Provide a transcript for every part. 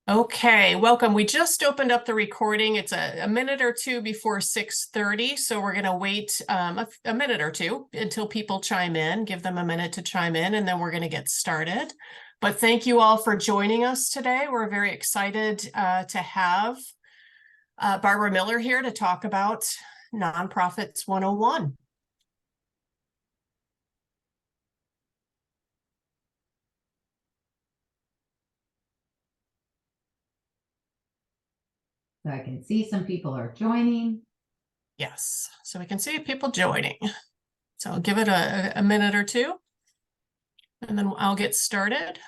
Okay, welcome. We just opened up the recording. It's a minute or two before 6:30, so we're going to wait a minute or two until people chime in, give them a minute to chime in, and then we're going to get started. But thank you all for joining us today. We're very excited to have Barbara Miller here to talk about Nonprofits 101. So I can see some people are joining. Yes, so we can see people joining. So I'll give it a minute or two, and then I'll get started.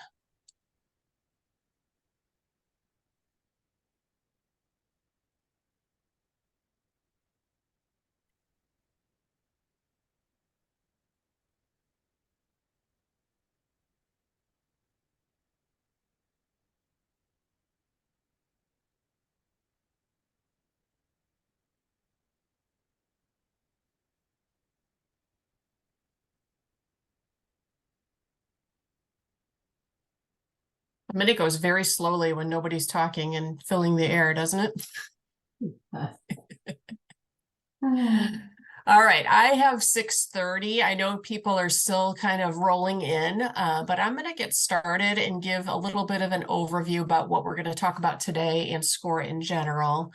A minute goes very slowly when nobody's talking and filling the air, doesn't it? All right, I have 6:30. I know people are still kind of rolling in, but I'm going to get started and give a little bit of an overview about what we're going to talk about today and SCORE in general.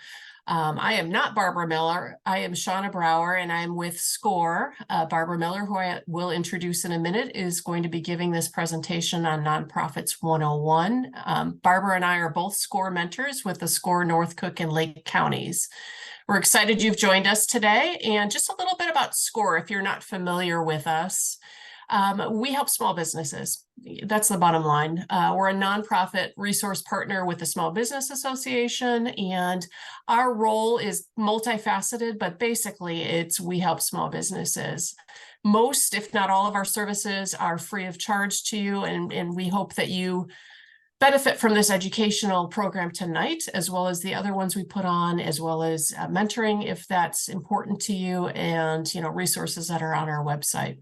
I am not Barbara Miller. I am Shauna Brower, and I'm with SCORE. Barbara Miller, who I will introduce in a minute, is going to be giving this presentation on Nonprofits 101. Barbara and I are both SCORE mentors with the SCORE North Cook and Lake counties. We're excited you've joined us today. And just a little bit about SCORE, if you're not familiar with us. We help small businesses. That's the bottom line. We're a nonprofit resource partner with the Small Business Association, and our role is multifaceted, but basically we help small businesses. Most, if not all of our services are free of charge to you, and we hope that you benefit from this educational program tonight, as well as the other ones we put on, as well as mentoring if that's important to you, and resources that are on our website.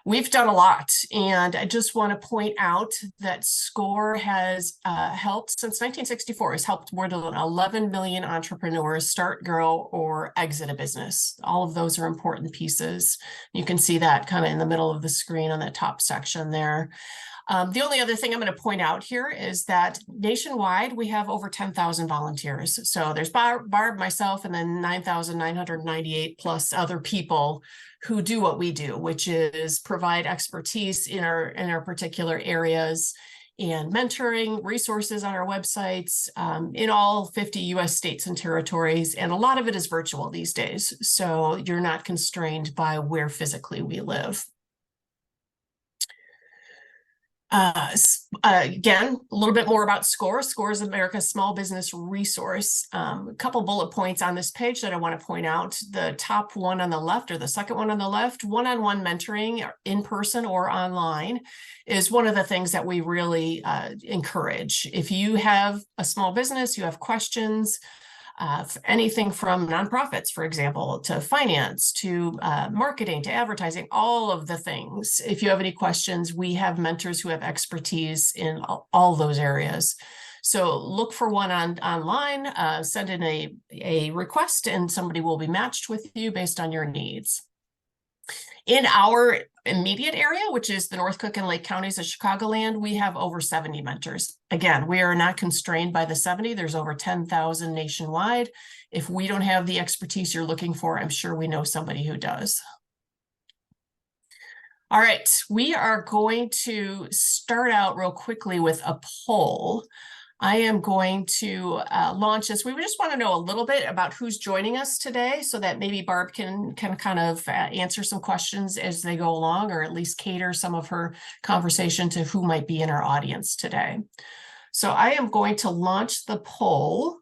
We've done a lot, and I just want to point out that SCORE has helped, since 1964, has helped more than 11 million entrepreneurs start, grow, or exit a business. All of those are important pieces. You can see that kind of in the middle of the screen on that top section there. The only other thing I'm going to point out here is that nationwide, we have over 10,000 volunteers. So there's Barb, myself, and then 9,998 plus other people who do what we do, which is provide expertise in our particular areas and mentoring resources on our websites in all 50 US states and territories. And a lot of it is virtual these days. So you're not constrained by where physically we live. Again, a little bit more about SCORE. SCORE is America's small business resource. A couple bullet points on this page that I want to point out. The top one on the left, or the second one on the left, one-on-one mentoring in person or online is one of the things that we really encourage. If you have a small business, you have questions, anything from nonprofits, for example, to finance, to marketing, to advertising, all of the things. If you have any questions, we have mentors who have expertise in all those areas. So look for one online, send in a request, and somebody will be matched with you based on your needs. In our immediate area, which is the North Cook and Lake counties of Chicagoland, we have over 70 mentors. Again, we are not constrained by the 70. There's over 10,000 nationwide. If we don't have the expertise you're looking for, I'm sure we know somebody who does. All right, we are going to start out real quickly with a poll. I am going to launch this. We just want to know a little bit about who's joining us today, so that maybe Barb can kind of answer some questions as they go along, or at least cater some of her conversation to who might be in our audience today. So I am going to launch the poll.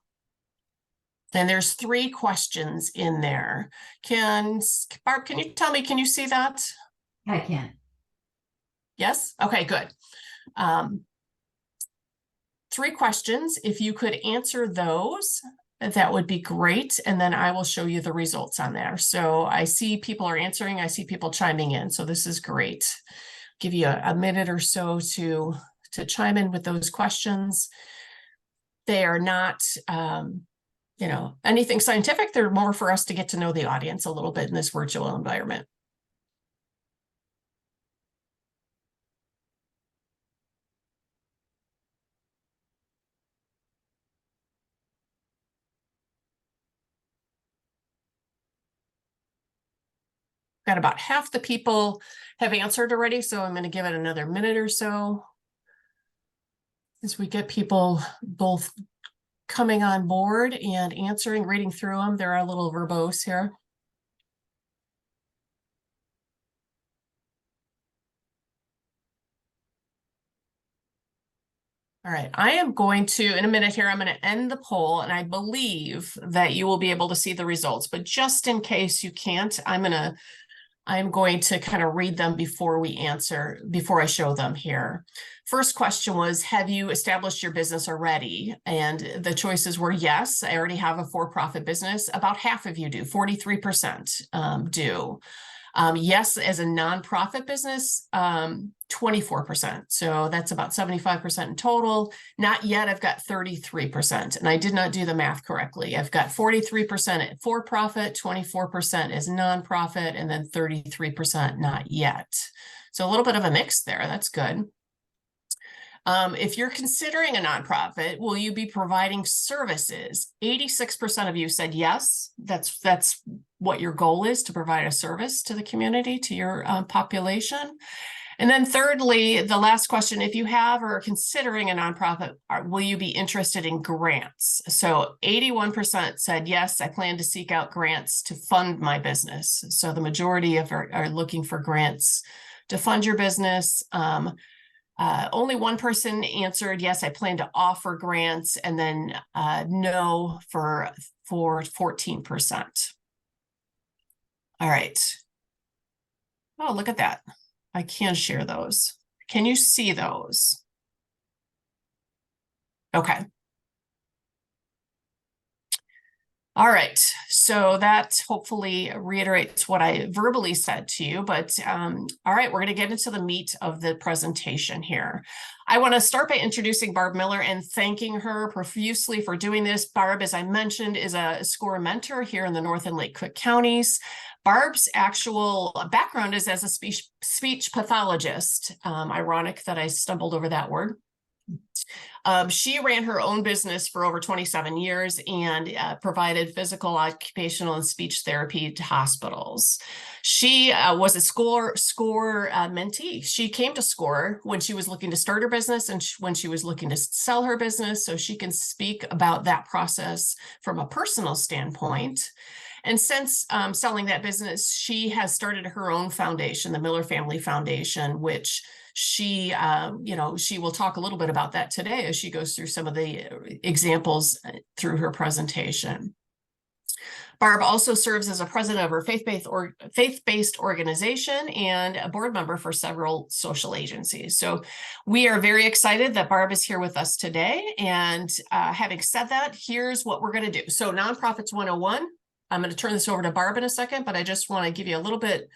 And there's 3 questions in there. Barb, can you tell me, can you see that? I can. Yes? Okay, good. 3 questions. If you could answer those, that would be great. And then I will show you the results on there. So I see people are answering. I see people chiming in. So this is great. Give you a minute or so to chime in with those questions. They are not, anything scientific. They're more for us to get to know the audience a little bit in this virtual environment. Got about half the people have answered already, so I'm going to give it another minute or so as we get people both coming on board and answering, reading through them. They're a little verbose here. All right, I am going to, in a minute here, I'm going to end the poll, and I believe that you will be able to see the results, but just in case you can't, I'm going to kind of read them before I show them here. First question was, have you established your business already? And the choices were yes, I already have a for-profit business. About half of you do, 43% do. Yes, as a nonprofit business, 24%. So that's about 75% in total. Not yet, I've got 33%. And I did not do the math correctly. I've got 43% for profit, 24% as nonprofit, and then 33% not yet. So a little bit of a mix there. That's good. If you're considering a nonprofit, will you be providing services? 86% of you said yes. That's what your goal is, to provide a service to the community, to your population. And then thirdly, the last question, if you have or are considering a nonprofit, will you be interested in grants? So 81% said yes, I plan to seek out grants to fund my business. So the majority are looking for grants to fund your business. Only one person answered, yes, I plan to offer grants, and then no for 14%. All right. Oh, look at that. I can share those. Can you see those? Okay. All right, so that hopefully reiterates what I verbally said to you, but all right, we're going to get into the meat of the presentation here. I want to start by introducing Barb Miller and thanking her profusely for doing this. Barb, as I mentioned, is a SCORE mentor here in the North and Lake Cook counties. Barb's actual background is as a speech pathologist. Ironic that I stumbled over that word. She ran her own business for over 27 years and provided physical, occupational, and speech therapy to hospitals. She was a SCORE mentee. She came to SCORE when she was looking to start her business and when she was looking to sell her business, so she can speak about that process from a personal standpoint. And since selling that business, she has started her own foundation, the Miller Family Foundation, which she will talk a little bit about that today as she goes through some of the examples through her presentation. Barb also serves as a president of her faith-based organization and a board member for several social agencies. So we are very excited that Barb is here with us today. And having said that, here's what we're going to do. So Nonprofits 101, I'm going to turn this over to Barb in a second, but I just want to give you a little bit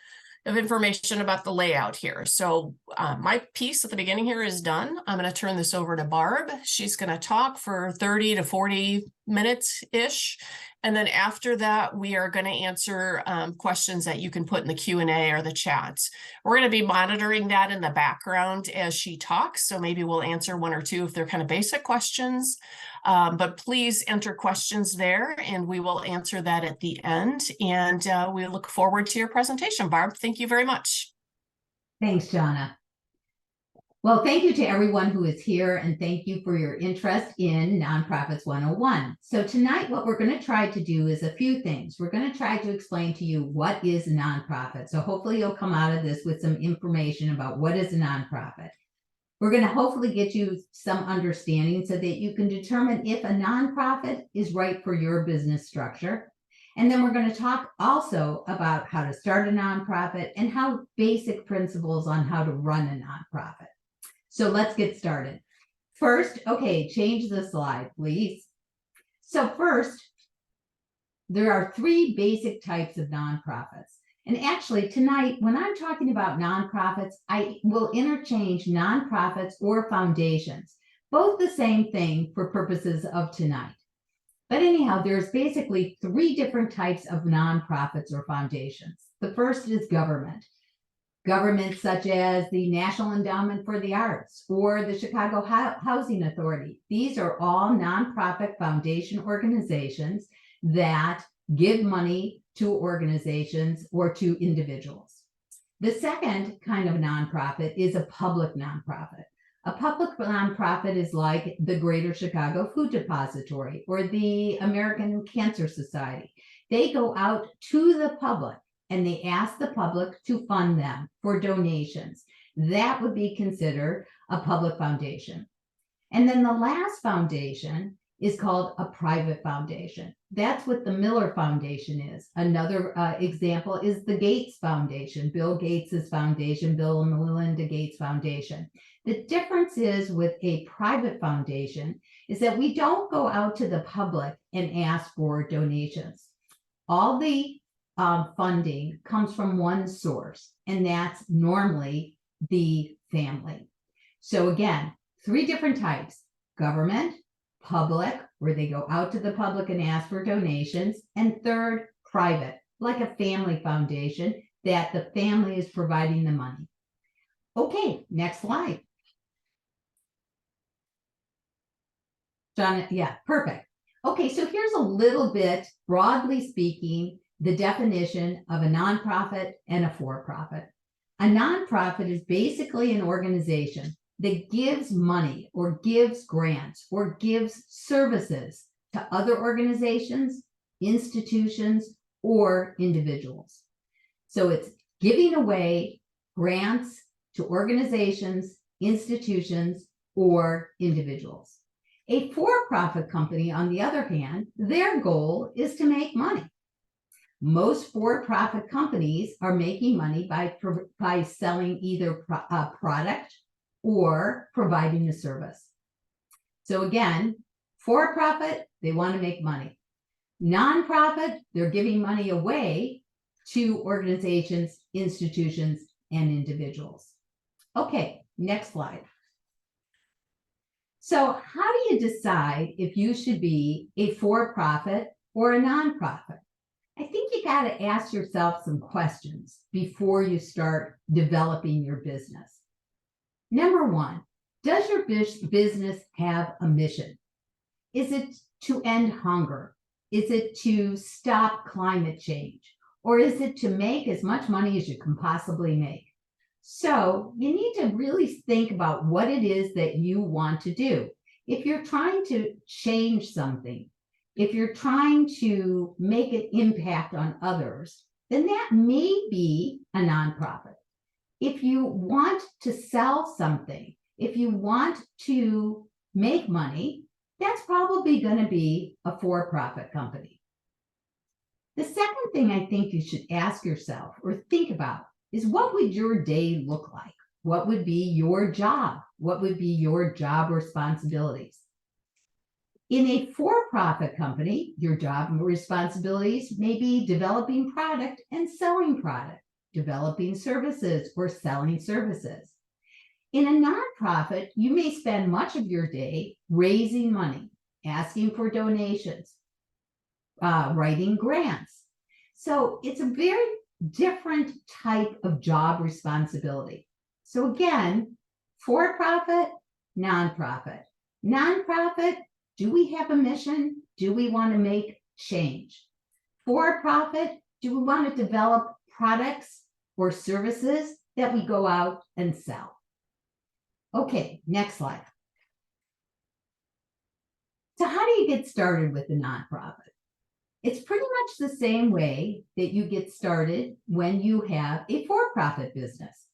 of information about the layout here. So my piece at the beginning here is done. I'm going to turn this over to Barb. She's going to talk for 30 to 40 minutes-ish. And then after that, we are going to answer questions that you can put in the Q&A or the chat. We're going to be monitoring that in the background as she talks. So maybe we'll answer one or two if they're kind of basic questions. But please enter questions there and we will answer that at the end. And we look forward to your presentation. Barb, thank you very much. Thanks, Jonna. Well, thank you to everyone who is here, and thank you for your interest in Nonprofits 101. So tonight, what we're going to try to do is a few things. We're going to try to explain to you what is a nonprofit. So hopefully you'll come out of this with some information about what is a nonprofit. We're going to hopefully get you some understanding so that you can determine if a nonprofit is right for your business structure. And then we're going to talk also about how to start a nonprofit and how basic principles on how to run a nonprofit. So let's get started. First, okay, change the slide, please. So first, there are three basic types of nonprofits. And actually tonight, when I'm talking about nonprofits, I will interchange nonprofits or foundations. Both the same thing for purposes of tonight. But anyhow, there's basically 3 different types of nonprofits or foundations. The first is government. Governments such as the National Endowment for the Arts or the Chicago Housing Authority. These are all nonprofit foundation organizations that give money to organizations or to individuals. The second kind of nonprofit is a public nonprofit. A public nonprofit is like the Greater Chicago Food Depository or the American Cancer Society. They go out to the public and they ask the public to fund them for donations. That would be considered a public foundation. And then the last foundation is called a private foundation. That's what the Miller Foundation is. Another example is the Gates Foundation, Bill Gates's foundation, Bill and Melinda Gates Foundation. The difference is with a private foundation is that we don't go out to the public and ask for donations. All the funding comes from one source, and that's normally the family. So again, 3 different types: government, public, where they go out to the public and ask for donations, and third, private, like a family foundation that the family is providing the money. Okay, next slide. John, yeah, perfect. Okay, so here's a little bit, broadly speaking, the definition of a nonprofit and a for-profit. A nonprofit is basically an organization that gives money or gives grants or gives services to other organizations, institutions, or individuals. So it's giving away grants to organizations, institutions, or individuals. A for-profit company, on the other hand, their goal is to make money. Most for-profit companies are making money by selling either a product or providing a service. So again, for-profit, they want to make money. Nonprofit, they're giving money away to organizations, institutions, and individuals. Okay, next slide. So how do you decide if you should be a for-profit or a nonprofit? I think you got to ask yourself some questions before you start developing your business. Number 1, does your business have a mission? Is it to end hunger? Is it to stop climate change? Or is it to make as much money as you can possibly make? So you need to really think about what it is that you want to do. If you're trying to change something, if you're trying to make an impact on others, then that may be a nonprofit. If you want to sell something, if you want to make money, that's probably going to be a for-profit company. The second thing I think you should ask yourself or think about is, what would your day look like? What would be your job? What would be your job responsibilities? In a for-profit company, your job responsibilities may be developing product and selling product, developing services or selling services. In a nonprofit, you may spend much of your day raising money, asking for donations, writing grants. So it's a very different type of job responsibility. So again, for-profit, nonprofit. Nonprofit, do we have a mission? Do we want to make change? For-profit, do we want to develop products or services that we go out and sell? Okay, next slide. So how do you get started with a nonprofit? It's pretty much the same way that you get started when you have a for-profit business.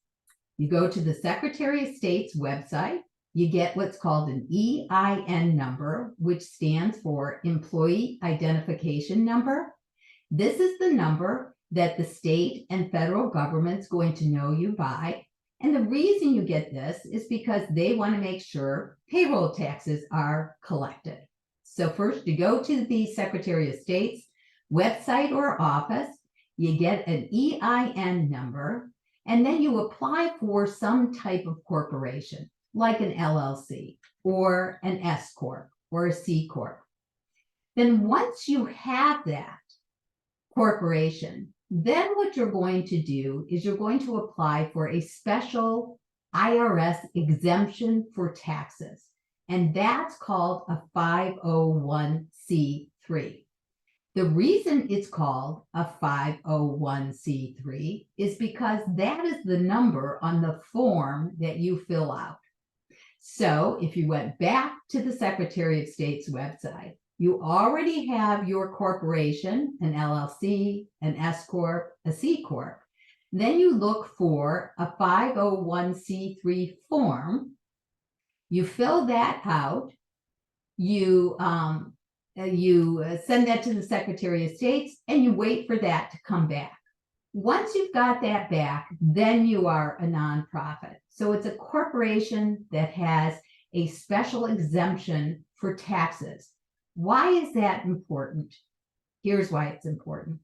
You go to the Secretary of State's website, you get what's called an EIN number, which stands for Employee Identification Number. This is the number that the state and federal government's going to know you by. And the reason you get this is because they want to make sure payroll taxes are collected. So first, you go to the Secretary of State's website or office, you get an EIN number, and then you apply for some type of corporation, like an LLC or an S Corp or a C Corp. Then once you have that corporation, then what you're going to do is you're going to apply for a special IRS exemption for taxes. And that's called a 501c3. The reason it's called a 501c3 is because that is the number on the form that you fill out. So if you went back to the Secretary of State's website, you already have your corporation, an LLC, an S Corp, a C Corp. Then you look for a 501c3 form. You fill that out. You send that to the Secretary of State, and you wait for that to come back. Once you've got that back, then you are a nonprofit. So it's a corporation that has a special exemption for taxes. Why is that important? Here's why it's important.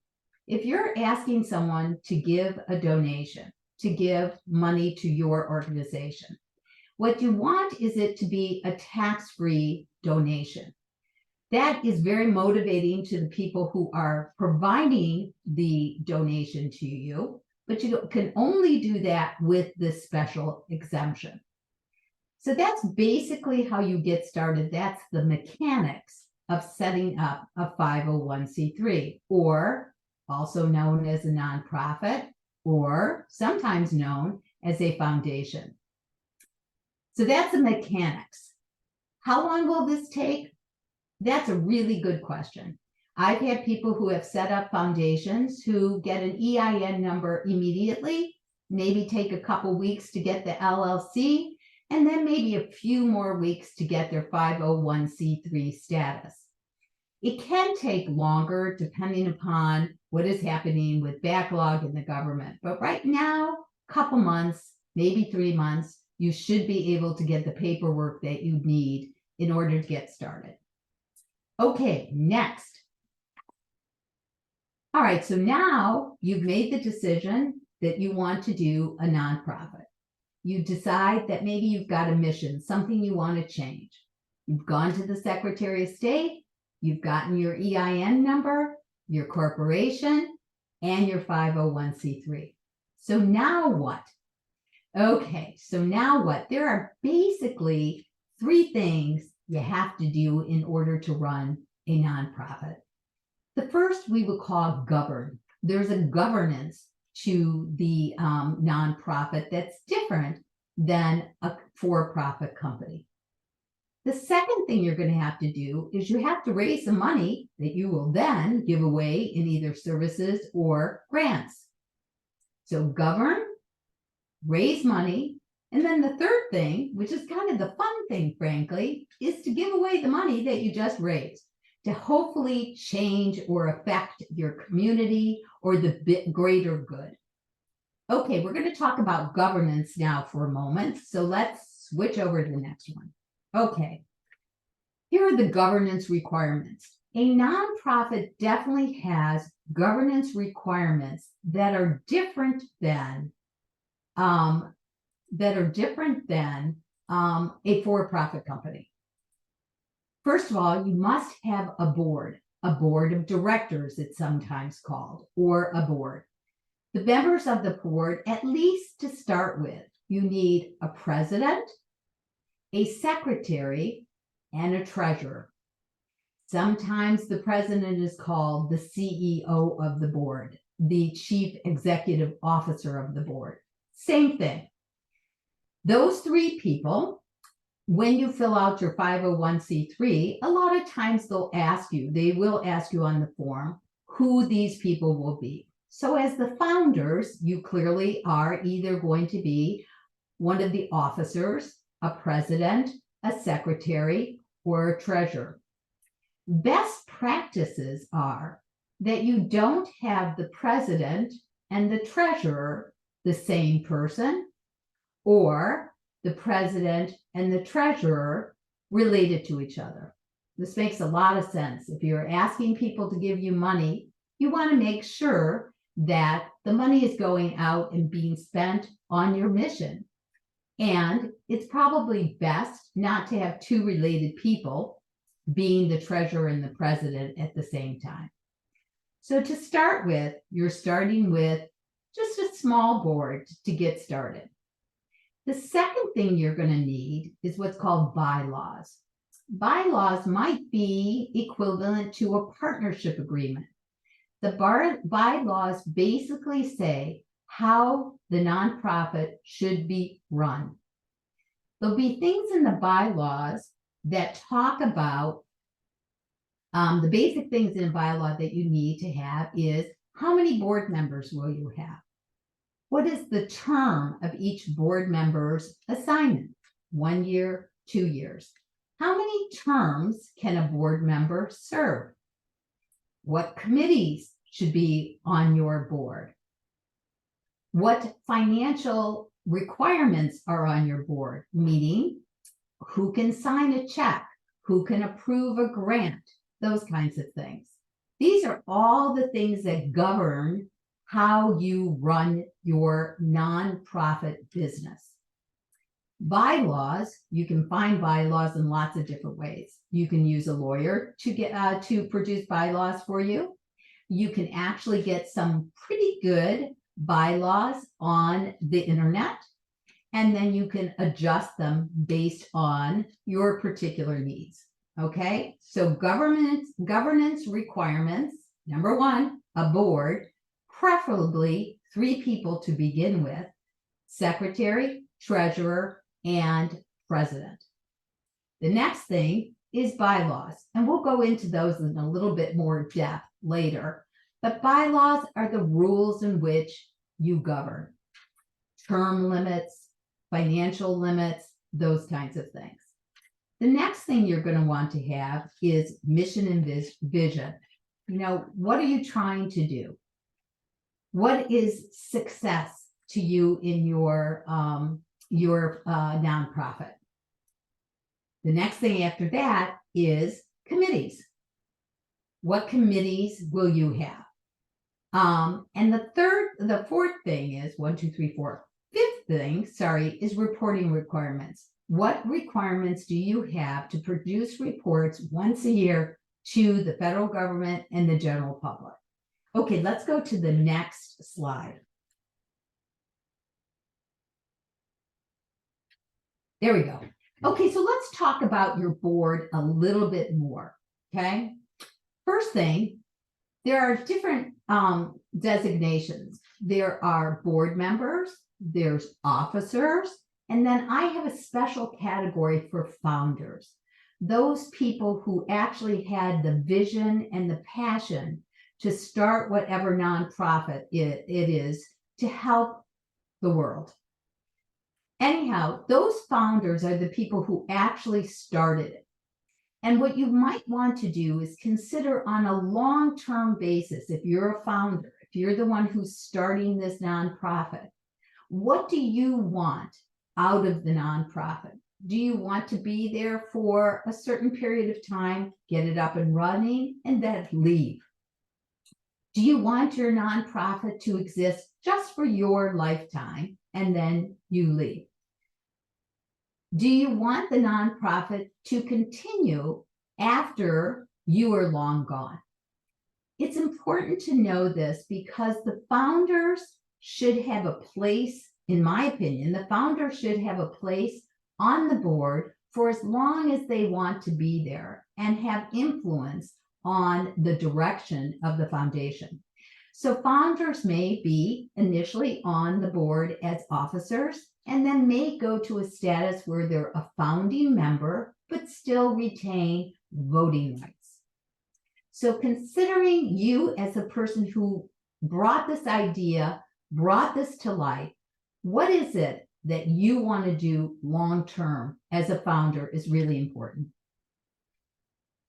If you're asking someone to give a donation, to give money to your organization, what you want is it to be a tax-free donation. That is very motivating to the people who are providing the donation to you, but you can only do that with this special exemption. So that's basically how you get started. That's the mechanics of setting up a 501c3, or also known as a nonprofit, or sometimes known as a foundation. So that's the mechanics. How long will this take? That's a really good question. I've had people who have set up foundations who get an EIN number immediately, maybe take a couple weeks to get the LLC, and then maybe a few more weeks to get their 501c3 status. It can take longer depending upon what is happening with backlog in the government. But right now, a couple months, maybe 3 months, you should be able to get the paperwork that you need in order to get started. Okay, next. All right, so now you've made the decision that you want to do a nonprofit. You decide that maybe you've got a mission, something you want to change. You've gone to the Secretary of State, you've gotten your EIN number, your corporation, and your 501c3. So now what? Okay, so now what? There are basically 3 things you have to do in order to run a nonprofit. The first we would call govern. There's a governance to the nonprofit that's different than a for-profit company. The second thing you're going to have to do is you have to raise some money that you will then give away in either services or grants. So govern, raise money, and then the third thing, which is kind of the fun thing, frankly, is to give away the money that you just raised to hopefully change or affect your community or the greater good. Okay, we're going to talk about governance now for a moment. So let's switch over to the next one. Okay, here are the governance requirements. A nonprofit definitely has governance requirements that are different than a for-profit company. First of all, you must have a board of directors, it's sometimes called, or a board. The members of the board, at least to start with, you need a president, a secretary, and a treasurer. Sometimes the president is called the CEO of the board, the chief executive officer of the board. Same thing. Those 3 people, when you fill out your 501c3, a lot of times they will ask you on the form who these people will be. So as the founders, you clearly are either going to be one of the officers, a president, a secretary, or a treasurer. Best practices are that you don't have the president and the treasurer the same person, or the president and the treasurer related to each other. This makes a lot of sense. If you're asking people to give you money, you want to make sure that the money is going out and being spent on your mission. And it's probably best not to have two related people being the treasurer and the president at the same time. So to start with, you're starting with just a small board to get started. The second thing you're going to need is what's called bylaws. Bylaws might be equivalent to a partnership agreement. The bylaws basically say how the nonprofit should be run. There'll be things in the bylaws that talk about the basic things in a bylaw that you need to have is how many board members will you have? What is the term of each board member's assignment? 1 year, 2 years. How many terms can a board member serve? What committees should be on your board? What financial requirements are on your board? Meaning, who can sign a check? Who can approve a grant? Those kinds of things. These are all the things that govern how you run your nonprofit business. Bylaws, you can find bylaws in lots of different ways. You can use a lawyer to produce bylaws for you. You can actually get some pretty good bylaws on the internet, and then you can adjust them based on your particular needs. Okay, so governance requirements. Number one, a board, preferably 3 people to begin with: secretary, treasurer, and president. The next thing is bylaws, and we'll go into those in a little bit more depth later. But bylaws are the rules in which you govern. Term limits, financial limits, those kinds of things. The next thing you're going to want to have is mission and vision. You know, what are you trying to do? What is success to you in your nonprofit? The next thing after that is committees. What committees will you have? And the fourth thing is 1, 2, 3, 4. Fifth thing, is reporting requirements. What requirements do you have to produce reports once a year to the federal government and the general public? Okay, let's go to the next slide. There we go. Okay, so let's talk about your board a little bit more, okay? First thing, there are different designations. There are board members, there's officers, and then I have a special category for founders. Those people who actually had the vision and the passion to start whatever nonprofit it is to help the world. Anyhow, those founders are the people who actually started it. And what you might want to do is consider on a long-term basis, if you're a founder, if you're the one who's starting this nonprofit, what do you want out of the nonprofit? Do you want to be there for a certain period of time, get it up and running, and then leave? Do you want your nonprofit to exist just for your lifetime and then you leave? Do you want the nonprofit to continue after you are long gone? It's important to know this because the founders should have a place, in my opinion, the founder should have a place on the board for as long as they want to be there and have influence on the direction of the foundation. So founders may be initially on the board as officers and then may go to a status where they're a founding member, but still retain voting rights. So considering you as a person who brought this idea, brought this to life, what is it that you want to do long-term as a founder is really important.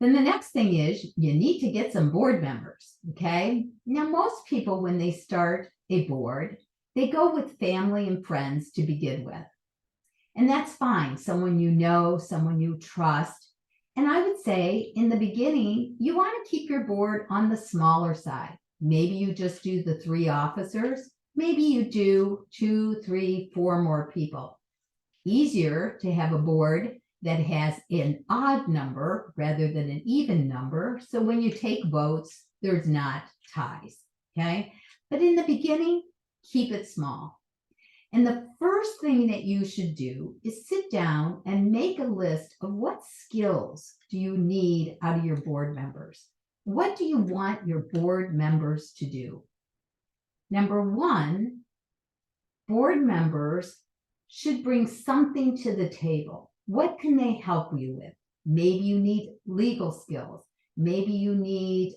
Then the next thing is you need to get some board members, okay? Now, most people, when they start a board, they go with family and friends to begin with. And that's fine, someone you know, someone you trust. And I would say in the beginning, you want to keep your board on the smaller side. Maybe you just do the 3 officers. Maybe you do 2, 3, 4 more people. easier to have a board that has an odd number rather than an even number. So when you take votes, there's not ties, okay? But in the beginning, keep it small. And the first thing that you should do is sit down and make a list of what skills do you need out of your board members. What do you want your board members to do? Number one, board members should bring something to the table. What can they help you with? Maybe you need legal skills. Maybe you need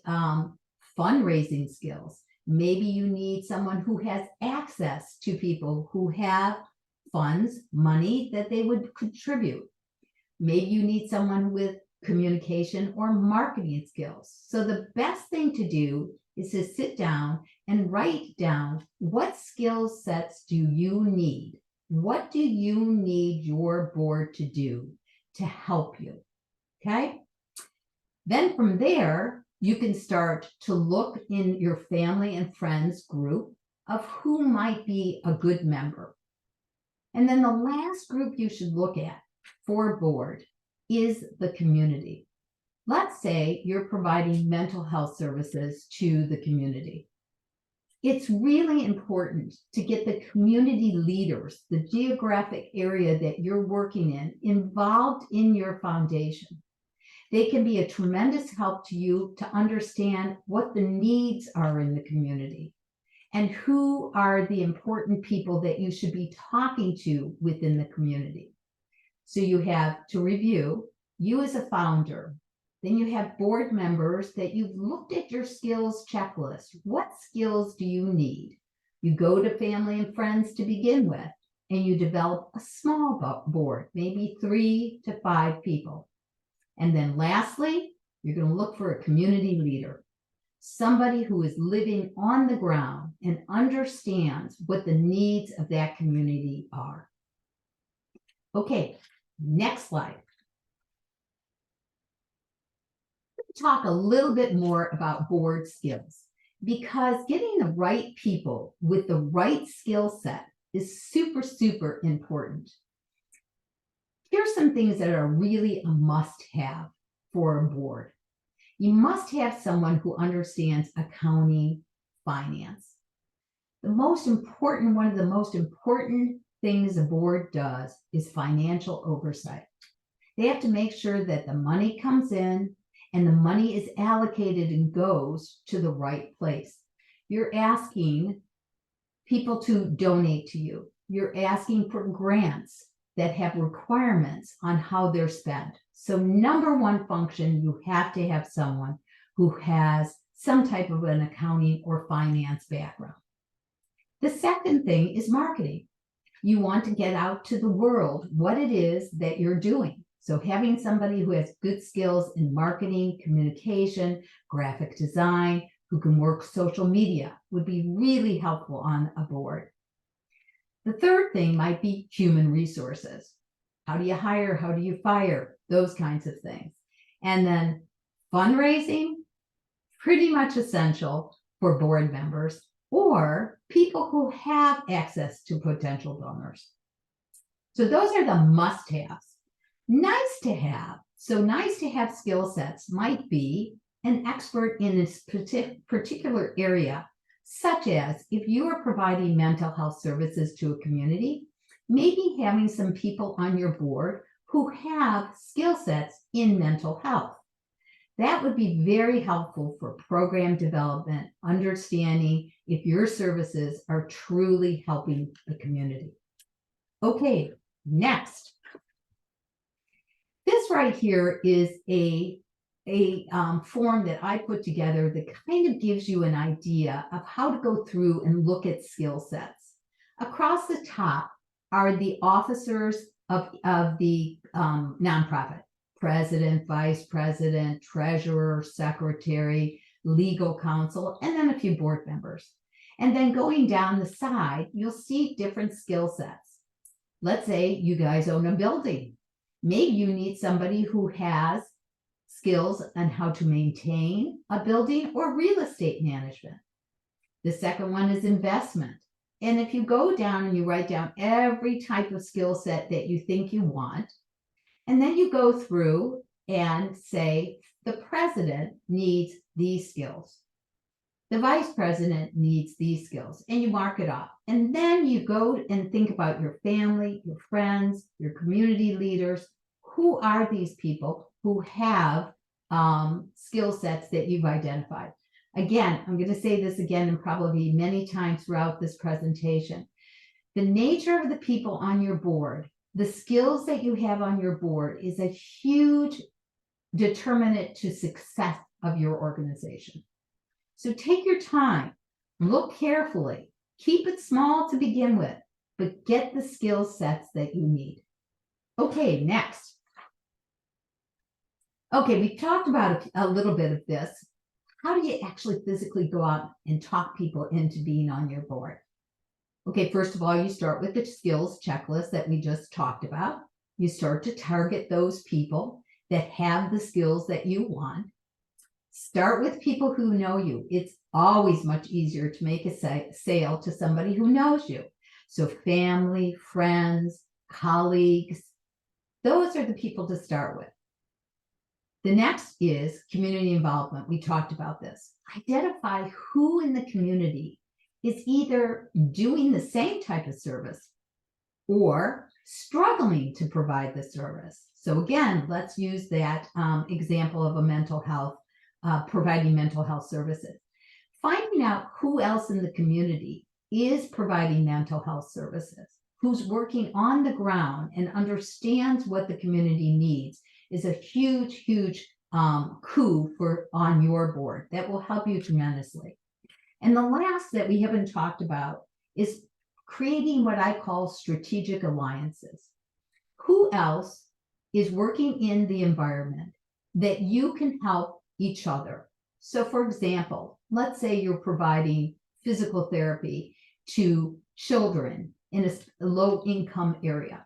fundraising skills. Maybe you need someone who has access to people who have funds, money that they would contribute. Maybe you need someone with communication or marketing skills. So the best thing to do is to sit down and write down, what skill sets do you need? What do you need your board to do to help you? Okay. Then from there, you can start to look in your family and friends group of who might be a good member. And then the last group you should look at for board is the community. Let's say you're providing mental health services to the community. It's really important to get the community leaders, the geographic area that you're working in, involved in your foundation. They can be a tremendous help to you to understand what the needs are in the community and who are the important people that you should be talking to within the community. So you have to review, you as a founder, then you have board members that you've looked at your skills checklist. What skills do you need? You go to family and friends to begin with, and you develop a small board, maybe 3 to 5 people. And then lastly, you're going to look for a community leader, somebody who is living on the ground and understands what the needs of that community are. Okay, next slide. Talk a little bit more about board skills, because getting the right people with the right skill set is super, super important. Here's some things that are really a must-have for a board. You must have someone who understands accounting, finance. One of the most important things a board does is financial oversight. They have to make sure that the money comes in and the money is allocated and goes to the right place. You're asking people to donate to you. You're asking for grants that have requirements on how they're spent. So number one function, you have to have someone who has some type of an accounting or finance background. The second thing is marketing. You want to get out to the world what it is that you're doing. So having somebody who has good skills in marketing, communication, graphic design, who can work social media would be really helpful on a board. The third thing might be human resources. How do you hire? How do you fire? Those kinds of things. And then fundraising, pretty much essential for board members or people who have access to potential donors. So those are the must-haves. Nice to have. So nice to have skill sets might be an expert in this particular area, such as if you are providing mental health services to a community, maybe having some people on your board who have skill sets in mental health. That would be very helpful for program development, understanding if your services are truly helping the community. Okay, next. This right here is a form that I put together that kind of gives you an idea of how to go through and look at skill sets. Across the top are the officers of the nonprofit: president, vice president, treasurer, secretary, legal counsel, and then a few board members. And then going down the side, you'll see different skill sets. Let's say you guys own a building. Maybe you need somebody who has skills on how to maintain a building or real estate management. The second one is investment. And if you go down and you write down every type of skill set that you think you want, and then you go through and say, the president needs these skills. The vice president needs these skills, and you mark it off. And then you go and think about your family, your friends, your community leaders. Who are these people who have skill sets that you've identified? Again, I'm going to say this again and probably many times throughout this presentation. The nature of the people on your board, the skills that you have on your board is a huge determinant to success of your organization. So take your time, look carefully, keep it small to begin with, but get the skill sets that you need. Okay, next. Okay, we talked about a little bit of this. How do you actually physically go out and talk people into being on your board? Okay, first of all, you start with the skills checklist that we just talked about. You start to target those people that have the skills that you want. Start with people who know you. It's always much easier to make a sale to somebody who knows you. So family, friends, colleagues, those are the people to start with. The next is community involvement. We talked about this. Identify who in the community is either doing the same type of service or struggling to provide the service. So again, let's use that example of a mental health, providing mental health services. Finding out who else in the community is providing mental health services, who's working on the ground and understands what the community needs is a huge, huge coup on your board that will help you tremendously. And the last that we haven't talked about is creating what I call strategic alliances. Who else is working in the environment that you can help each other? So for example, let's say you're providing physical therapy to children in a low-income area,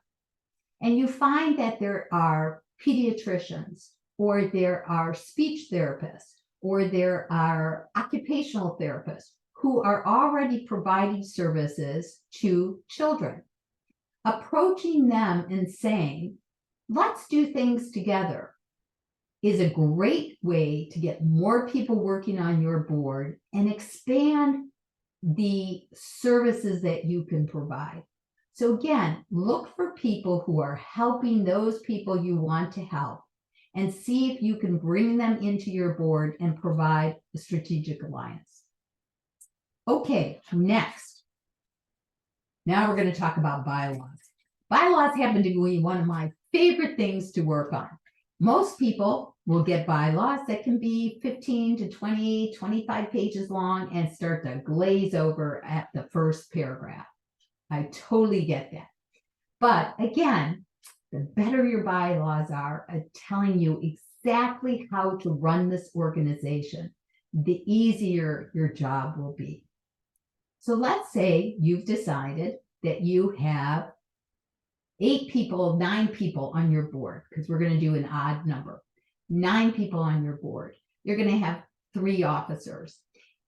and you find that there are pediatricians, or there are speech therapists, or there are occupational therapists who are already providing services to children. Approaching them and saying, let's do things together, is a great way to get more people working on your board and expand the services that you can provide. So again, look for people who are helping those people you want to help and see if you can bring them into your board and provide a strategic alliance. Okay, next. Now we're going to talk about bylaws. Bylaws happen to be one of my favorite things to work on. Most people will get bylaws that can be 15 to 20, 25 pages long and start to glaze over at the first paragraph. I totally get that. But again, the better your bylaws are at telling you exactly how to run this organization, the easier your job will be. So let's say you've decided that you have 8 people, 9 people on your board, because we're going to do an odd number. 9 people on your board. You're going to have 3 officers.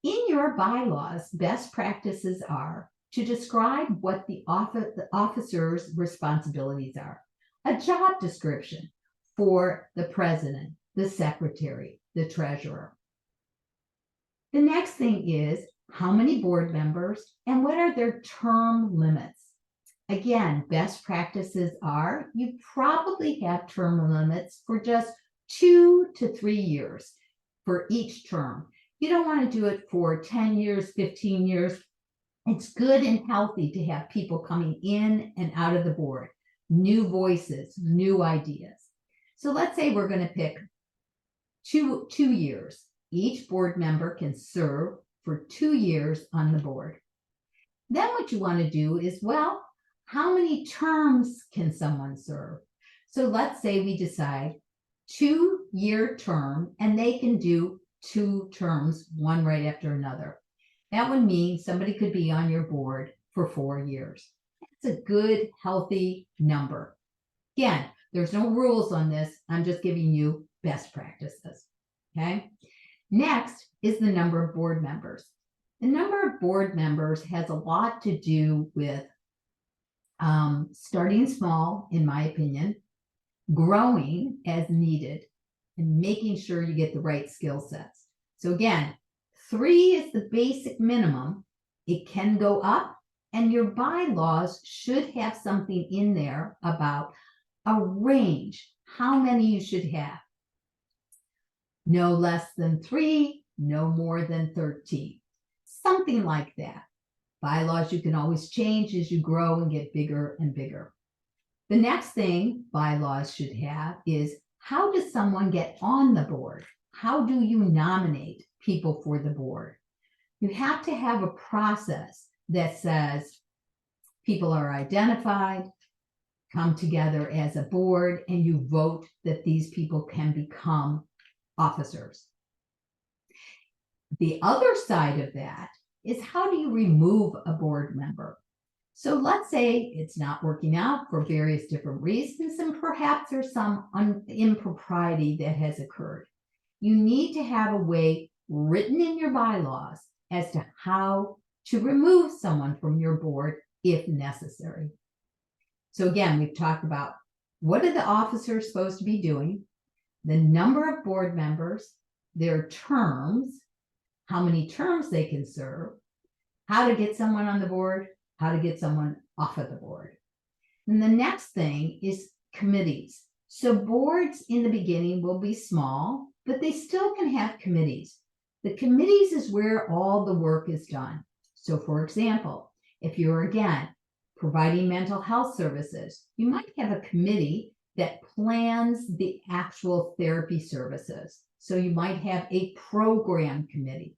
In your bylaws, best practices are to describe what the officer's responsibilities are. A job description for the president, the secretary, the treasurer. The next thing is how many board members and what are their term limits. Again, best practices are you probably have term limits for just 2 to 3 years for each term. You don't want to do it for 10 years, 15 years. It's good and healthy to have people coming in and out of the board, new voices, new ideas. So let's say we're going to pick 2 years. Each board member can serve for 2 years on the board. Then what you want to do is, well, how many terms can someone serve? So let's say we decide 2-year term, and they can do 2 terms, one right after another. That would mean somebody could be on your board for 4 years. That's a good, healthy number. Again, there's no rules on this. I'm just giving you best practices. Okay. Next is the number of board members. The number of board members has a lot to do with starting small, in my opinion, growing as needed, and making sure you get the right skill sets. So again, 3 is the basic minimum. It can go up, and your bylaws should have something in there about a range, how many you should have. No less than 3, no more than 13. Something like that. Bylaws you can always change as you grow and get bigger and bigger. The next thing bylaws should have is, how does someone get on the board? How do you nominate people for the board? You have to have a process that says people are identified, come together as a board, and you vote that these people can become officers. The other side of that is, how do you remove a board member? So let's say it's not working out for various different reasons, and perhaps there's some impropriety that has occurred. You need to have a way written in your bylaws as to how to remove someone from your board if necessary. So again, we've talked about what are the officers supposed to be doing, the number of board members, their terms, how many terms they can serve, how to get someone on the board, how to get someone off of the board. And the next thing is committees. So boards in the beginning will be small, but they still can have committees. The committees is where all the work is done. So for example, if you're again providing mental health services, you might have a committee that plans the actual therapy services. So you might have a program committee.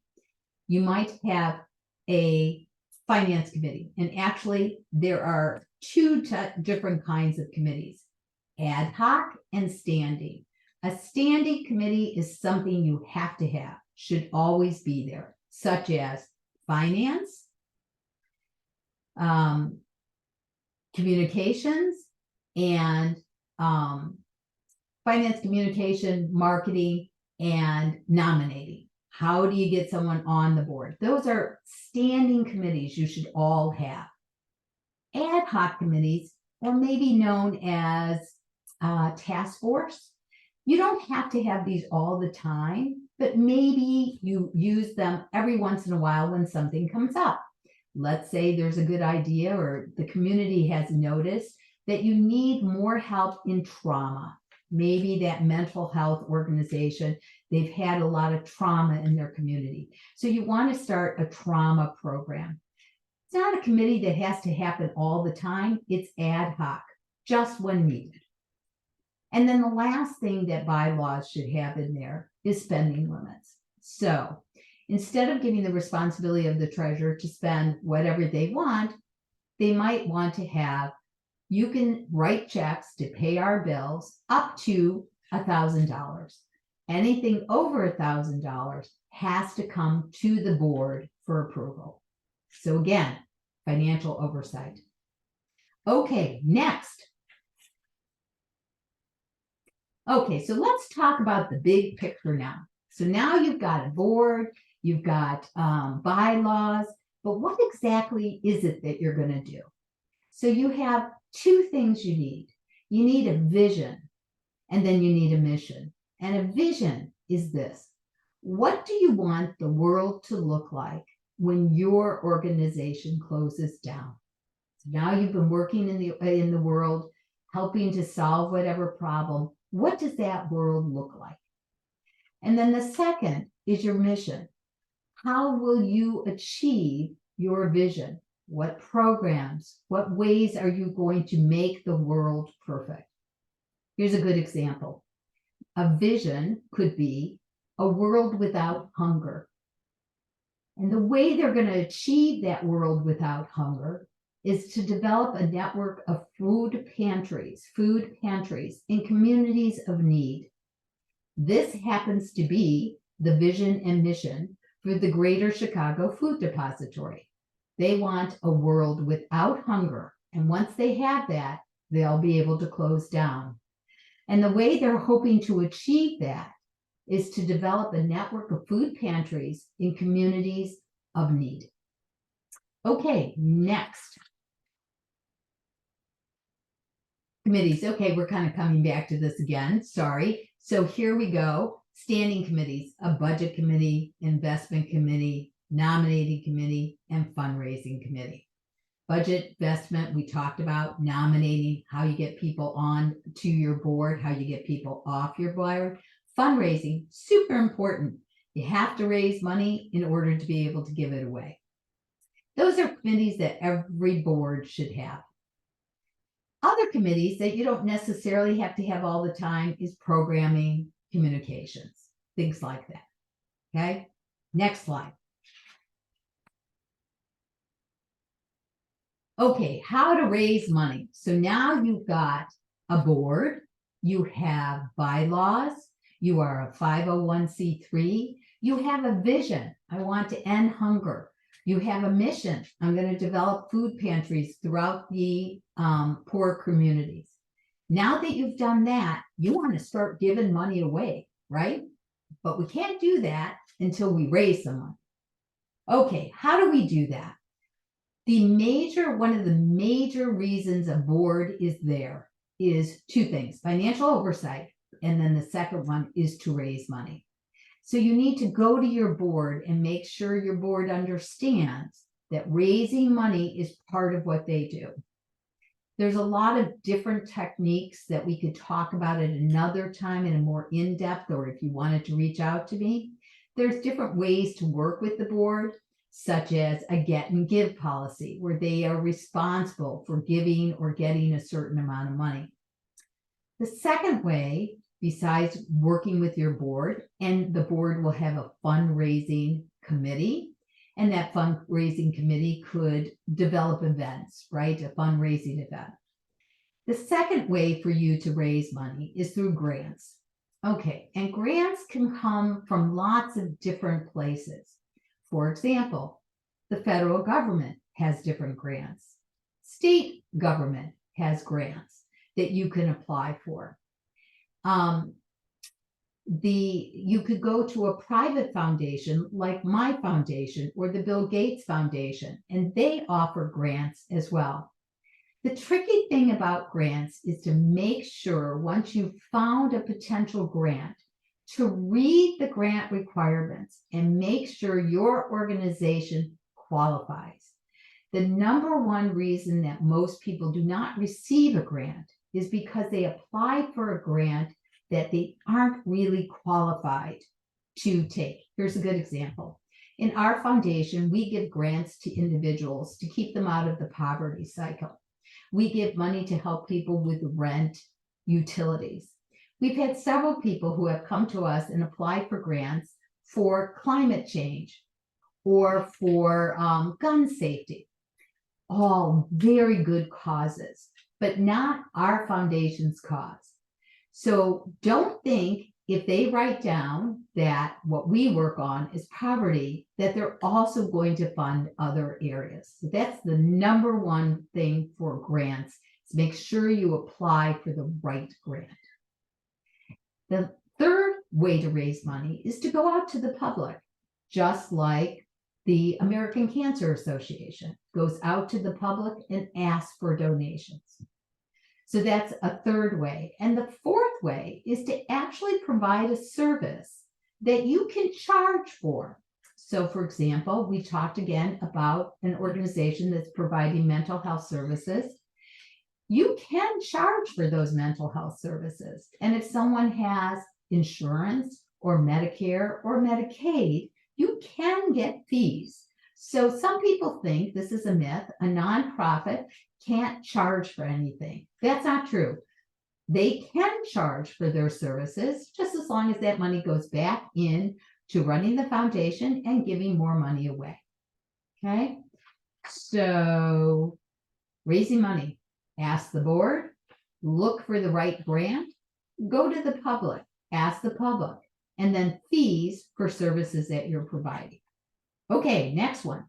You might have a finance committee. And actually, there are 2 different kinds of committees, ad hoc and standing. A standing committee is something you have to have, should always be there, such as finance, communications, and finance, communication, marketing, and nominating. How do you get someone on the board? Those are standing committees you should all have. Ad hoc committees, or maybe known as task force. You don't have to have these all the time, but maybe you use them every once in a while when something comes up. Let's say there's a good idea, or the community has noticed that you need more help in trauma. Maybe that mental health organization, they've had a lot of trauma in their community. So you want to start a trauma program. It's not a committee that has to happen all the time. It's ad hoc, just when needed. And then the last thing that bylaws should have in there is spending limits. So instead of giving the responsibility of the treasurer to spend whatever they want, they might want to have, you can write checks to pay our bills up to $1,000. Anything over $1,000 has to come to the board for approval. So again, financial oversight. Okay, next. Okay, so let's talk about the big picture now. So now you've got a board, you've got bylaws, but what exactly is it that you're going to do? So you have 2 things you need. You need a vision, and then you need a mission. And a vision is this: what do you want the world to look like when your organization closes down? So now you've been working in the world, helping to solve whatever problem. What does that world look like? And then the second is your mission. How will you achieve your vision? What programs, what ways are you going to make the world perfect? Here's a good example. A vision could be a world without hunger. And the way they're going to achieve that world without hunger is to develop a network of food pantries in communities of need. This happens to be the vision and mission for the Greater Chicago Food Depository. They want a world without hunger. And once they have that, they'll be able to close down. And the way they're hoping to achieve that is to develop a network of food pantries in communities of need. Okay, next. Committees. Okay, we're kind of coming back to this again. Sorry. So here we go. Standing committees, a budget committee, investment committee, nominating committee, and fundraising committee. Budget investment, we talked about nominating, how you get people on to your board, how you get people off your board. Fundraising, super important. You have to raise money in order to be able to give it away. Those are committees that every board should have. Other committees that you don't necessarily have to have all the time is programming, communications, things like that. Okay, next slide. Okay, how to raise money. So now you've got a board, you have bylaws, you are a 501c3, you have a vision. I want to end hunger. You have a mission. I'm going to develop food pantries throughout the poor communities. Now that you've done that, you want to start giving money away, right? But we can't do that until we raise some money. Okay, how do we do that? One of the major reasons a board is there is two things: financial oversight, and then the second one is to raise money. So you need to go to your board and make sure your board understands that raising money is part of what they do. There's a lot of different techniques that we could talk about at another time in a more in-depth, or if you wanted to reach out to me. There's different ways to work with the board, such as a get and give policy, where they are responsible for giving or getting a certain amount of money. The second way, besides working with your board, and the board will have a fundraising committee, and that fundraising committee could develop events, right? A fundraising event. The second way for you to raise money is through grants. Okay, and grants can come from lots of different places. For example, the federal government has different grants. State government has grants that you can apply for. You could go to a private foundation like my foundation or the Bill Gates Foundation, and they offer grants as well. The tricky thing about grants is to make sure, once you've found a potential grant, to read the grant requirements and make sure your organization qualifies. The number one reason that most people do not receive a grant is because they apply for a grant that they aren't really qualified to take. Here's a good example. In our foundation, we give grants to individuals to keep them out of the poverty cycle. We give money to help people with rent, utilities. We've had several people who have come to us and applied for grants for climate change or for gun safety. All very good causes, but not our foundation's cause. So don't think if they write down that what we work on is poverty, that they're also going to fund other areas. So that's the number one thing for grants, is make sure you apply for the right grant. The third way to raise money is to go out to the public, just like the American Cancer Association goes out to the public and asks for donations. So that's a third way. And the fourth way is to actually provide a service that you can charge for. So for example, we talked again about an organization that's providing mental health services. You can charge for those mental health services. And if someone has insurance or Medicare or Medicaid, you can get fees. So some people think this is a myth. A nonprofit can't charge for anything. That's not true. They can charge for their services just as long as that money goes back in to running the foundation and giving more money away. Okay, so raising money, ask the board, look for the right grant, go to the public, ask the public, and then fees for services that you're providing. Okay, next one.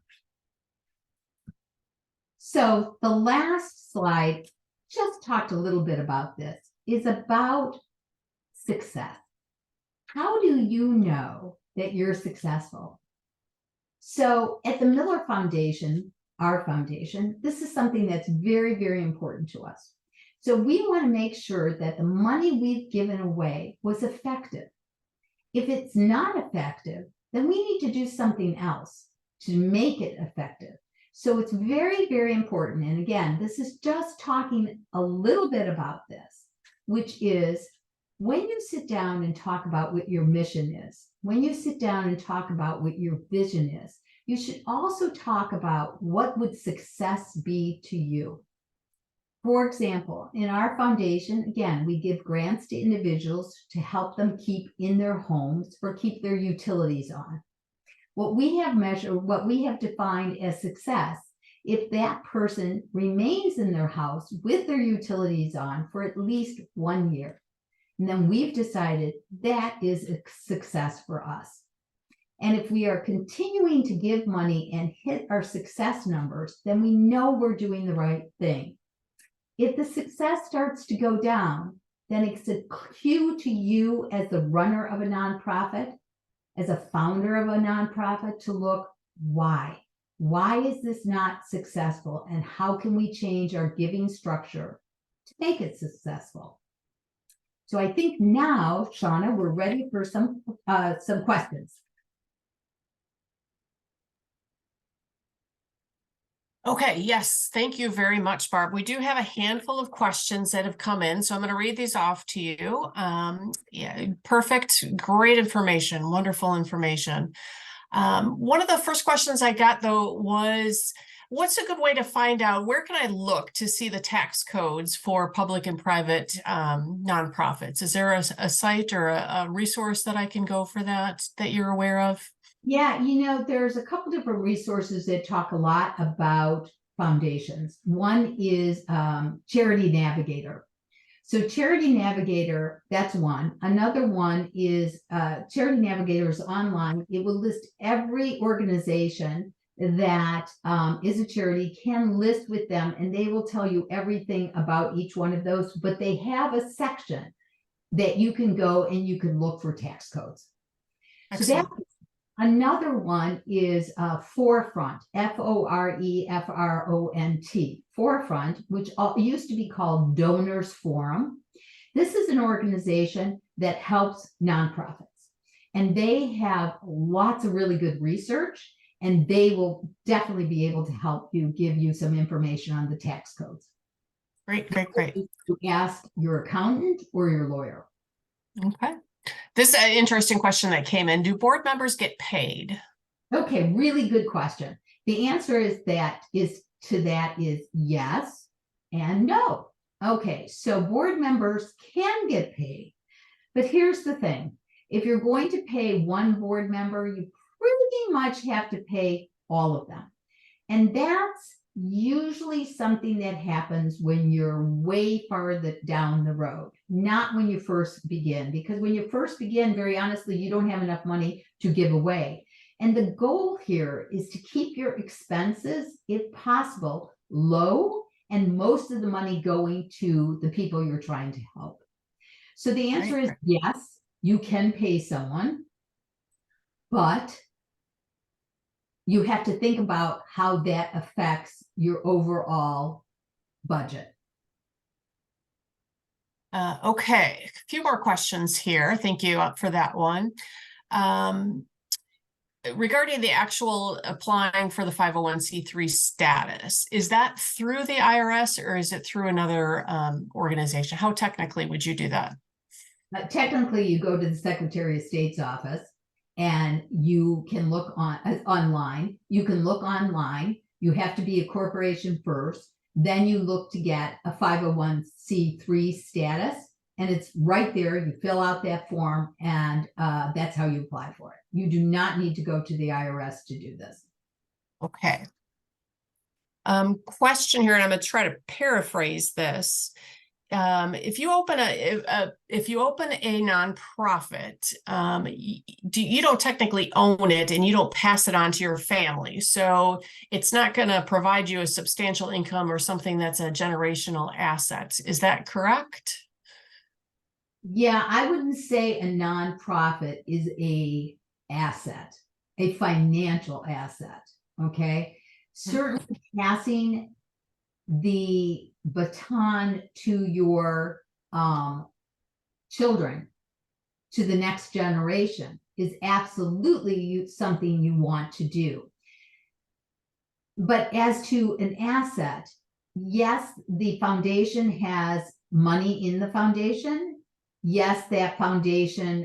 So the last slide just talked a little bit about this, is about success. How do you know that you're successful? So at the Miller Foundation, our foundation, this is something that's very, very important to us. So we want to make sure that the money we've given away was effective. If it's not effective, then we need to do something else to make it effective. So it's very, very important. And again, this is just talking a little bit about this, which is when you sit down and talk about what your mission is, when you sit down and talk about what your vision is, you should also talk about what would success be to you. For example, in our foundation, again, we give grants to individuals to help them keep in their homes or keep their utilities on. What we have measured, what we have defined as success, if that person remains in their house with their utilities on for at least 1 year, and then we've decided that is a success for us. And if we are continuing to give money and hit our success numbers, then we know we're doing the right thing. If the success starts to go down, then it's a cue to you as the runner of a nonprofit, as a founder of a nonprofit, to look why. Why is this not successful? And how can we change our giving structure to make it successful? So I think now, Shauna, we're ready for some questions. Okay, yes, thank you very much, Barb. We do have a handful of questions that have come in, so I'm going to read these off to you. Yeah, perfect, great information, wonderful information. One of the first questions I got, though, was what's a good way to find out, where can I look to see the tax codes for public and private nonprofits? Is there a site or a resource that I can go for that you're aware of? Yeah, there's a couple different resources that talk a lot about foundations. One is Charity Navigator. So Charity Navigator, that's one. Another one is Charity Navigator is online. It will list every organization that is a charity, can list with them, and they will tell you everything about each one of those. But they have a section that you can go and you can look for tax codes. Excellent. So that another one is Forefront, Forefront, Forefront, which used to be called Donors Forum. This is an organization that helps nonprofits, and they have lots of really good research, and they will definitely be able to help you, give you some information on the tax codes. Great, great, great. You ask your accountant or your lawyer. Okay. This is an interesting question that came in. Do board members get paid? Okay, really good question. The answer is yes and no. Okay, so board members can get paid, but here's the thing. If you're going to pay one board member, you pretty much have to pay all of them. And that's usually something that happens when you're way farther down the road, not when you first begin, because when you first begin, very honestly, you don't have enough money to give away. And the goal here is to keep your expenses, if possible, low, and most of the money going to the people you're trying to help. So the answer is yes, you can pay someone, but you have to think about how that affects your overall budget. Okay, a few more questions here. Thank you for that one. Regarding the actual applying for the 501c3 status, is that through the IRS or is it through another organization? How technically would you do that? Technically, you go to the Secretary of State's office and you can look online. You can look online. You have to be a corporation first. Then you look to get a 501c3 status, and it's right there. You fill out that form, and that's how you apply for it. You do not need to go to the IRS to do this. Okay. Question here, and I'm going to try to paraphrase this. If you open a nonprofit, you don't technically own it and you don't pass it on to your family. So it's not going to provide you a substantial income or something that's a generational asset. Is that correct? Yeah, I wouldn't say a nonprofit is a asset. a financial asset. Okay. Certainly passing the baton to your children, to the next generation, is absolutely something you want to do. But as to an asset, yes, the foundation has money in the foundation. Yes, that foundation,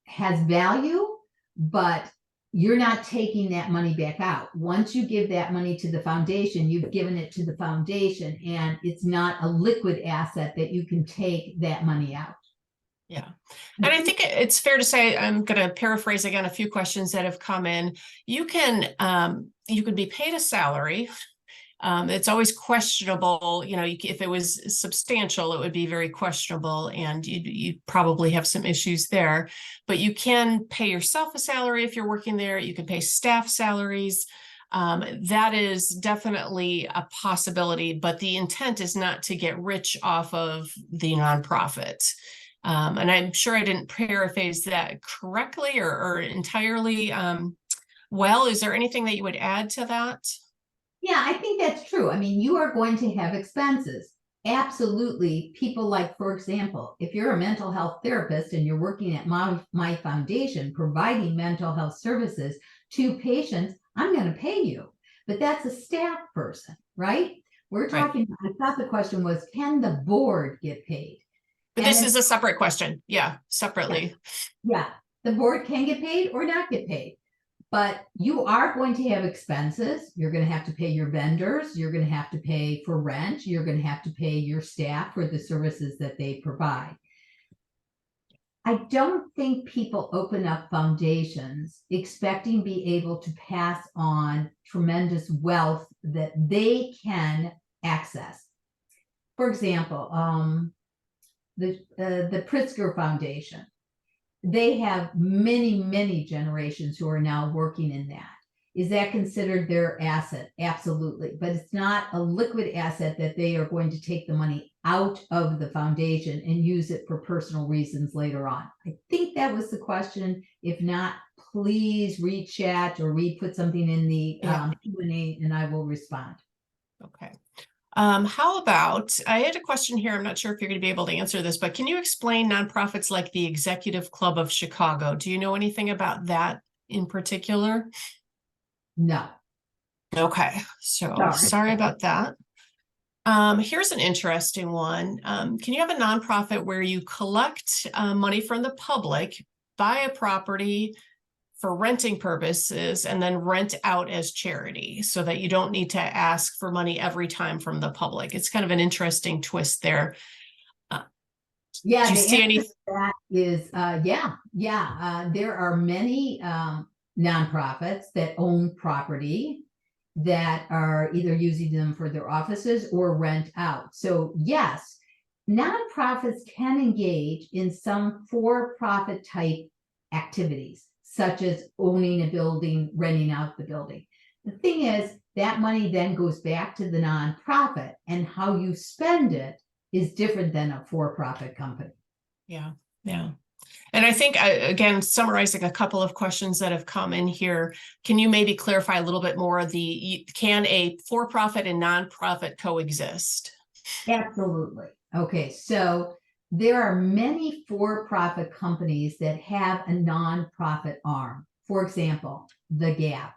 has value, but you're not taking that money back out. Once you give that money to the foundation, you've given it to the foundation, and it's not a liquid asset that you can take that money out. Yeah. And I think it's fair to say, I'm going to paraphrase again a few questions that have come in. You can be paid a salary. It's always questionable, if it was substantial, it would be very questionable, and you'd probably have some issues there. But you can pay yourself a salary if you're working there. You can pay staff salaries. That is definitely a possibility, but the intent is not to get rich off of the nonprofit. And I'm sure I didn't paraphrase that correctly or entirely well. Is there anything that you would add to that? Yeah, I think that's true. I mean, you are going to have expenses. Absolutely. People like, for example, if you're a mental health therapist and you're working at my foundation providing mental health services to patients, I'm going to pay you. But that's a staff person, right? We're talking, I thought the question was, can the board get paid? But this is a separate question. Yeah, separately. Yeah, the board can get paid or not get paid. But you are going to have expenses. You're going to have to pay your vendors. You're going to have to pay for rent. You're going to have to pay your staff for the services that they provide. I don't think people open up foundations expecting to be able to pass on tremendous wealth that they can access. For example, the Pritzker Foundation. They have many, many generations who are now working in that. Is that considered their asset? Absolutely. But it's not a liquid asset that they are going to take the money out of the foundation and use it for personal reasons later on. I think that was the question. If not, please re-chat or re-put something in the Q&A and I will respond. Okay. How about, I had a question here. I'm not sure if you're going to be able to answer this, but can you explain nonprofits like the Executive Club of Chicago? Do you know anything about that in particular? No. Okay, so sorry about that. Here's an interesting one. Can you have a nonprofit where you collect money from the public, buy a property for renting purposes, and then rent out as charity so that you don't need to ask for money every time from the public? It's kind of an interesting twist there. Yeah, do you see any? That is, there are many nonprofits that own property that are either using them for their offices or rent out. So yes, nonprofits can engage in some for-profit type activities, such as owning a building, renting out the building. The thing is, that money then goes back to the nonprofit, and how you spend it is different than a for-profit company. Yeah, yeah. And I think, again, summarizing a couple of questions that have come in here, can you maybe clarify a little bit more can a for-profit and nonprofit coexist? Absolutely. Okay, so there are many for-profit companies that have a nonprofit arm. For example, The Gap.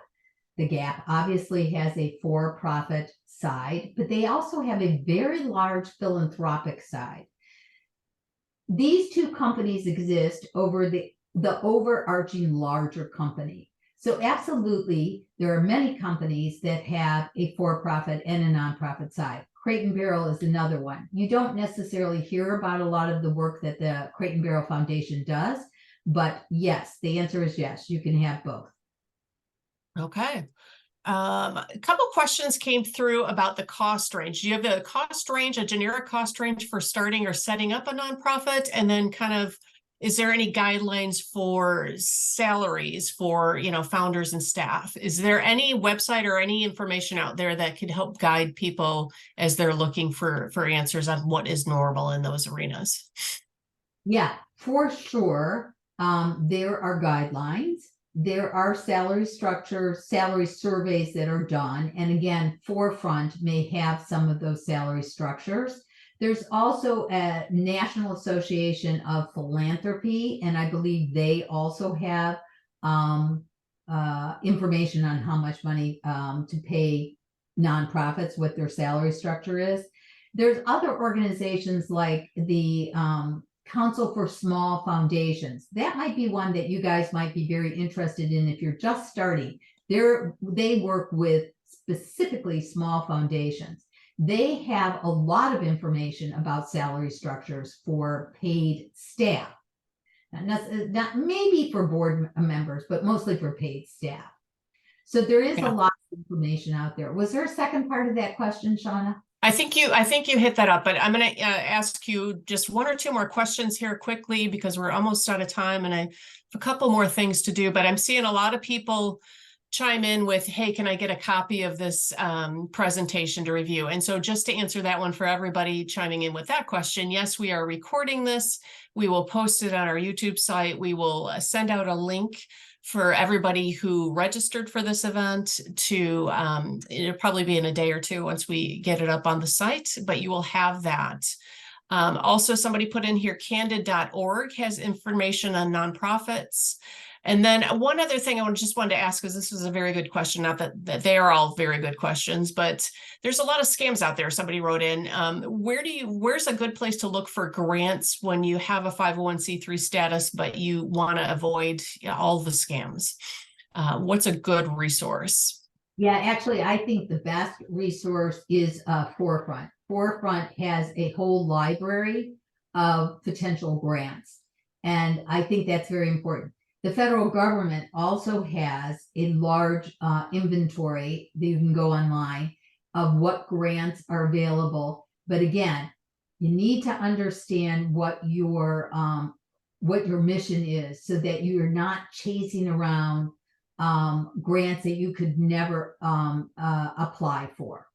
The Gap obviously has a for-profit side, but they also have a very large philanthropic side. These two companies exist over the overarching larger company. So absolutely, there are many companies that have a for-profit and a nonprofit side. Crate and Barrel is another one. You don't necessarily hear about a lot of the work that the Crate and Barrel Foundation does, but yes, the answer is yes, you can have both. Okay. A couple questions came through about the cost range. Do you have a cost range, a generic cost range for starting or setting up a nonprofit? And then is there any guidelines for salaries for, founders and staff? Is there any website or any information out there that could help guide people as they're looking for answers on what is normal in those arenas? Yeah, for sure. There are guidelines. there are salary surveys that are done. And again, Forefront may have some of those salary structures. There's also a National Association of Philanthropy, and I believe they also have information on how much money to pay nonprofits, what their salary structure is. There's other organizations like the Council for Small Foundations. That might be one that you guys might be very interested in if you're just starting. They work with specifically small foundations. They have a lot of information about salary structures for paid staff. Not maybe for board members, but mostly for paid staff. So there is a lot of information out there. Was there a second part of that question, Shauna? I think you hit that up, but I'm going to ask you just one or two more questions here quickly because we're almost out of time and I have a couple more things to do, but I'm seeing a lot of people chime in with, hey, can I get a copy of this presentation to review? And so just to answer that one for everybody chiming in with that question, yes, we are recording this. We will post it on our YouTube site. We will send out a link for everybody who registered for this event to, it'll probably be in a day or two once we get it up on the site, but you will have that. Also, somebody put in here, candid.org has information on nonprofits. And then one other thing I just wanted to ask, because this was a very good question, not that they are all very good questions, but there's a lot of scams out there. Somebody wrote in, where's a good place to look for grants when you have a 501c3 status, but you want to avoid all the scams? What's a good resource? Yeah, actually, I think the best resource is Forefront. Forefront has a whole library of potential grants, and I think that's very important. The federal government also has a large inventory that you can go online of what grants are available. But again, you need to understand what your mission is so that you're not chasing around grants that you could never apply for.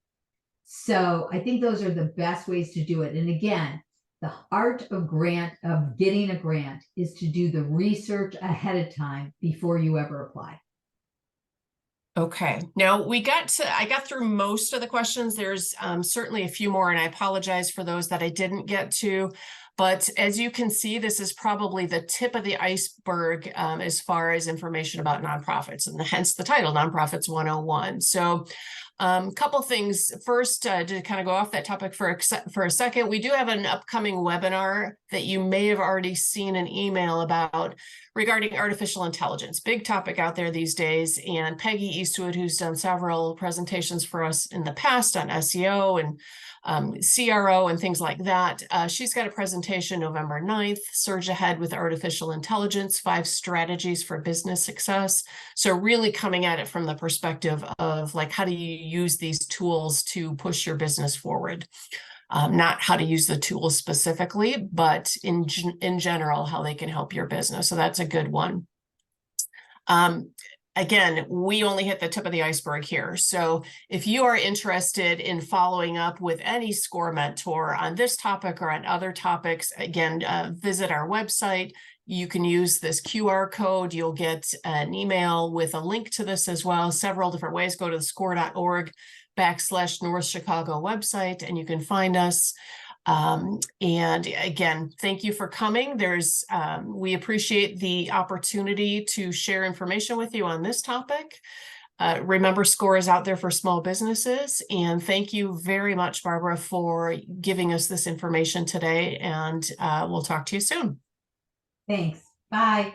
So I think those are the best ways to do it. And again, the art of getting a grant is to do the research ahead of time before you ever apply. Okay, now I got through most of the questions. There's certainly a few more, and I apologize for those that I didn't get to. But as you can see, this is probably the tip of the iceberg as far as information about nonprofits, and hence the title, Nonprofits 101. So a couple things. First, to kind of go off that topic for a second, we do have an upcoming webinar that you may have already seen an email about regarding artificial intelligence. Big topic out there these days. And Peggy Eastwood, who's done several presentations for us in the past on SEO and CRO and things like that. She's got a presentation November 9th, Surge Ahead with Artificial Intelligence, 5 Strategies for Business Success. So really coming at it from the perspective of like, how do you use these tools to push your business forward? Not how to use the tools specifically, but in general, how they can help your business. So that's a good one. Again, we only hit the tip of the iceberg here. So if you are interested in following up with any SCORE mentor on this topic or on other topics, again, visit our website. You can use this QR code. You'll get an email with a link to this as well. Several different ways. Go to the score.org/North Chicago website, and you can find us. And again, thank you for coming. We appreciate the opportunity to share information with you on this topic. Remember, SCORE is out there for small businesses. And thank you very much, Barbara, for giving us this information today. And we'll talk to you soon. Thanks. Bye.